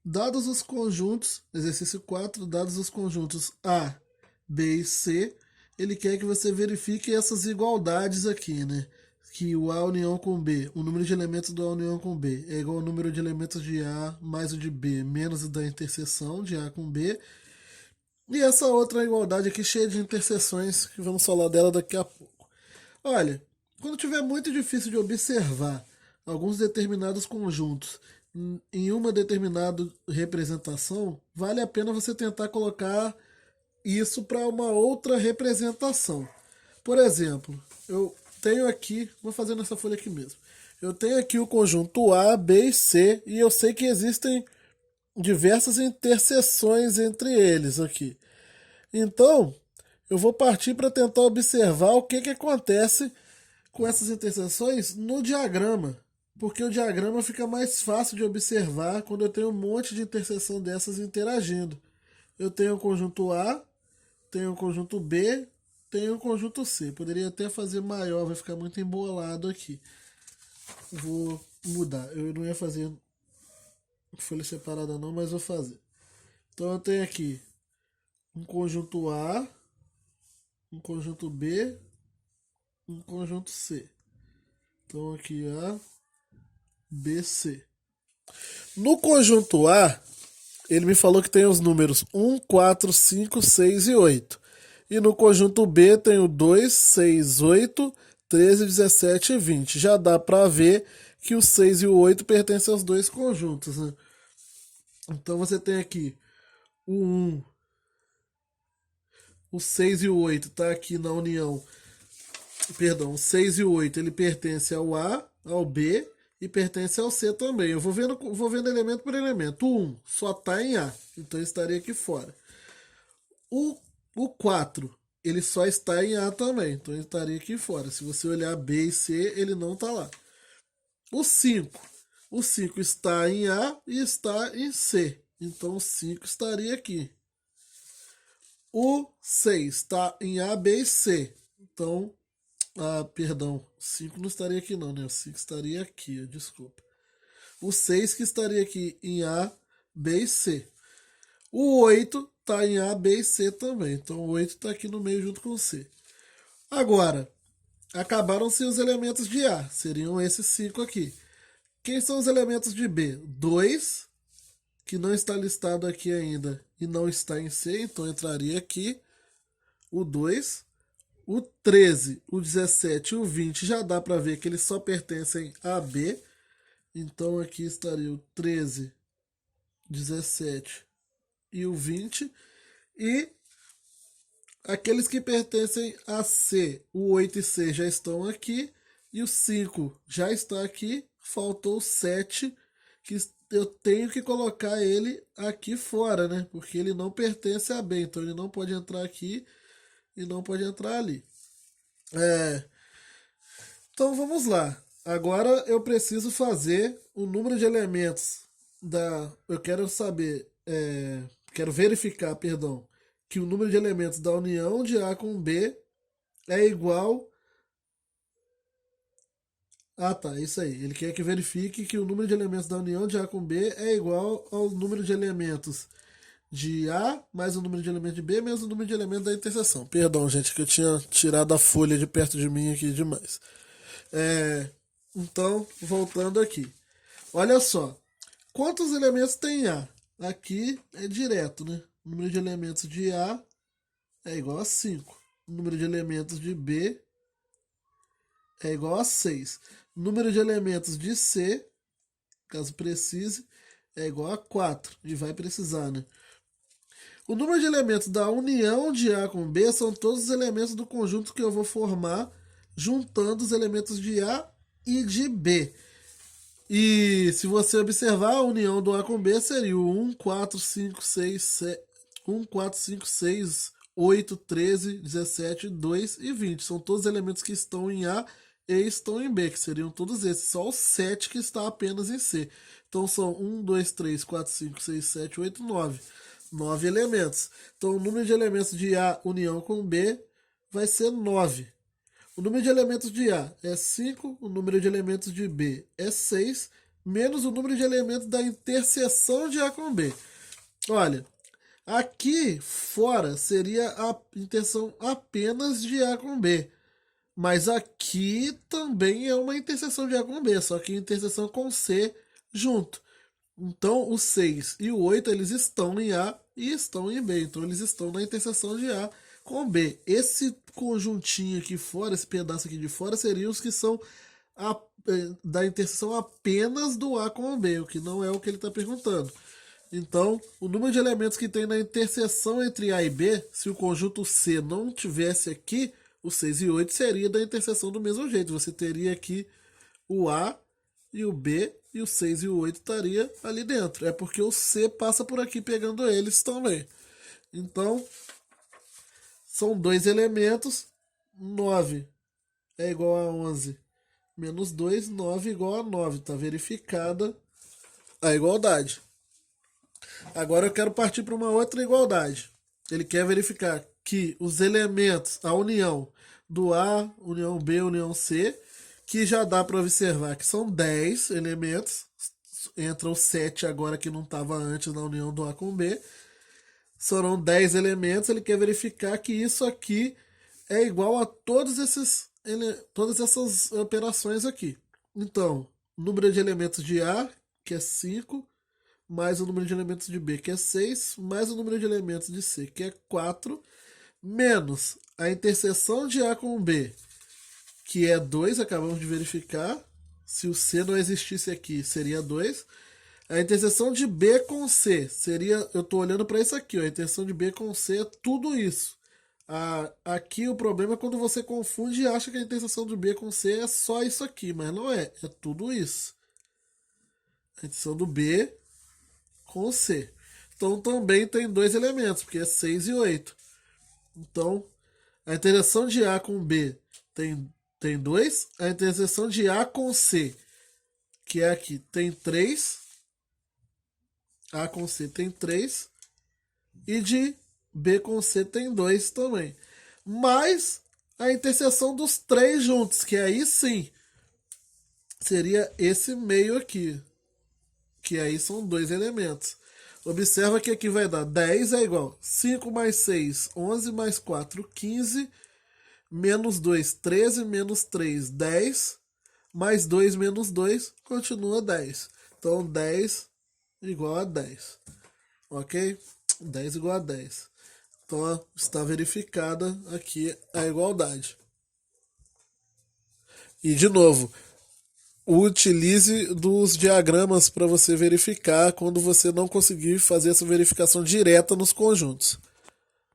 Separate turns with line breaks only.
dados os conjuntos, exercício 4, dados os conjuntos A, B e C, ele quer que você verifique essas igualdades aqui, né? Que o A união com B, o número de elementos do A união com B é igual ao número de elementos de A mais o de B, menos o da interseção de A com B. E essa outra igualdade aqui cheia de interseções, que vamos falar dela daqui a pouco. Olha, quando tiver muito difícil de observar alguns determinados conjuntos em uma determinada representação, vale a pena você tentar colocar isso para uma outra representação. Por exemplo, eu tenho aqui, vou fazer nessa folha aqui mesmo. Eu tenho aqui o conjunto A, B e C e eu sei que existem diversas interseções entre eles aqui. Então, eu vou partir para tentar observar o que acontece com essas interseções no diagrama, porque o diagrama fica mais fácil de observar quando eu tenho um monte de interseção dessas interagindo. Eu tenho o conjunto A, tenho o conjunto B, tenho o conjunto C. Poderia até fazer maior, vai ficar muito embolado aqui. Vou mudar. Eu não ia fazer folha separada não, mas vou fazer. Então eu tenho aqui um conjunto A, um conjunto B, um conjunto C. Então aqui A, B, C. No conjunto A, ele me falou que tem os números 1, 4, 5, 6 e 8. E no conjunto B tem o 2, 6, 8, 13, 17 e 20. Já dá para ver que o 6 e o 8 pertencem aos dois conjuntos, né? Então você tem aqui o 1, o 6 e o 8 está aqui na união. Perdão, o 6 e o 8 ele pertence ao A, ao B e pertence ao C também. Eu vou vendo elemento por elemento. O 1 só está em A, então estaria aqui fora. O 4 ele só está em A também, então ele estaria aqui fora. Se você olhar B e C, ele não está lá. O 5 está em A e está em C, então o 5 estaria aqui. O 6 está em A, B e C, então perdão, o 5 não estaria aqui não, né? O 5 estaria aqui, desculpa. O 6 que estaria aqui em A, B e C. O 8 está em A, B e C também. Então o 8 está aqui no meio junto com o C. Agora, acabaram-se os elementos de A. Seriam esses 5 aqui. Quem são os elementos de B? 2, que não está listado aqui ainda e não está em C, então entraria aqui. O 2. O 13, o 17 e o 20 já dá para ver que eles só pertencem a B. Então aqui estaria o 13, 17 e o 20. E aqueles que pertencem a C, o 8 e C já estão aqui. E o 5 já está aqui. Faltou o 7, que eu tenho que colocar ele aqui fora, né? Porque ele não pertence a B. Então ele não pode entrar aqui e não pode entrar ali. Então vamos lá. Agora eu preciso fazer o número de elementos da. Eu quero saber. Quero verificar, perdão, que o número de elementos da união de A com B é igual. Ah, tá, isso aí. Ele quer que verifique que o número de elementos da união de A com B é igual ao número de elementos de A mais o número de elementos de B menos o número de elementos da interseção. Perdão, gente, que eu tinha tirado a folha de perto de mim aqui demais. Então, voltando aqui. Olha só. Quantos elementos tem A? Aqui é direto, né? O número de elementos de A é igual a 5. O número de elementos de B é igual a 6. O número de elementos de C, caso precise, é igual a 4. E vai precisar, né? O número de elementos da união de A com B são todos os elementos do conjunto que eu vou formar juntando os elementos de A e de B. E se você observar, a união do A com B seria o 1, 4, 5, 6, 7, 1, 4, 5, 6, 8, 13, 17, 2 e 20. São todos os elementos que estão em A e estão em B, que seriam todos esses. Só o 7 que está apenas em C. Então são 1, 2, 3, 4, 5, 6, 7, 8, 9. 9 elementos. Então o número de elementos de A união com B vai ser 9. O número de elementos de A é 5, o número de elementos de B é 6, menos o número de elementos da interseção de A com B. Olha, aqui fora seria a interseção apenas de A com B. Mas aqui também é uma interseção de A com B, só que interseção com C junto. Então, o 6 e o 8, eles estão em A e estão em B. Então, eles estão na interseção de A com B. Esse conjuntinho aqui fora, esse pedaço aqui de fora, seriam os que são da interseção apenas do A com o B, o que não é o que ele está perguntando. Então, o número de elementos que tem na interseção entre A e B, se o conjunto C não tivesse aqui, o 6 e 8 seria da interseção do mesmo jeito. Você teria aqui o A e o B, e o 6 e o 8 estaria ali dentro. É porque o C passa por aqui pegando eles também. Então, são dois elementos. 9 é igual a 11 menos 2, 9 igual a 9. Está verificada a igualdade. Agora eu quero partir para uma outra igualdade. Ele quer verificar que os elementos, a união do A, união B, união C, que já dá para observar que são 10 elementos, entra o 7 agora que não estava antes na união do A com B, serão 10 elementos, ele quer verificar que isso aqui é igual a todas essas operações aqui. Então, o número de elementos de A, que é 5, mais o número de elementos de B, que é 6, mais o número de elementos de C, que é 4, menos a interseção de A com B, que é 2, acabamos de verificar. Se o C não existisse aqui, seria 2. A interseção de B com C seria, eu estou olhando para isso aqui, ó, a interseção de B com C é tudo isso. Aqui o problema é quando você confunde e acha que a interseção de B com C é só isso aqui, mas não é, é tudo isso. A interseção do B com C. Então também tem dois elementos, porque é 6 e 8. Então, a interseção de A com B tem 2. A interseção de A com C, que é aqui, tem 3. A com C tem 3. E de B com C tem 2 também. Mais a interseção dos 3 juntos, que aí sim seria esse meio aqui. Que aí são 2 elementos. Observa que aqui vai dar 10 é igual 5 mais 6, 11 mais 4, 15, menos 2, 13, menos 3, 10, mais 2 menos 2, continua 10. Então 10 igual a 10. Ok? 10 igual a 10. Então está verificada aqui a igualdade. E de novo, utilize dos diagramas para você verificar quando você não conseguir fazer essa verificação direta nos conjuntos.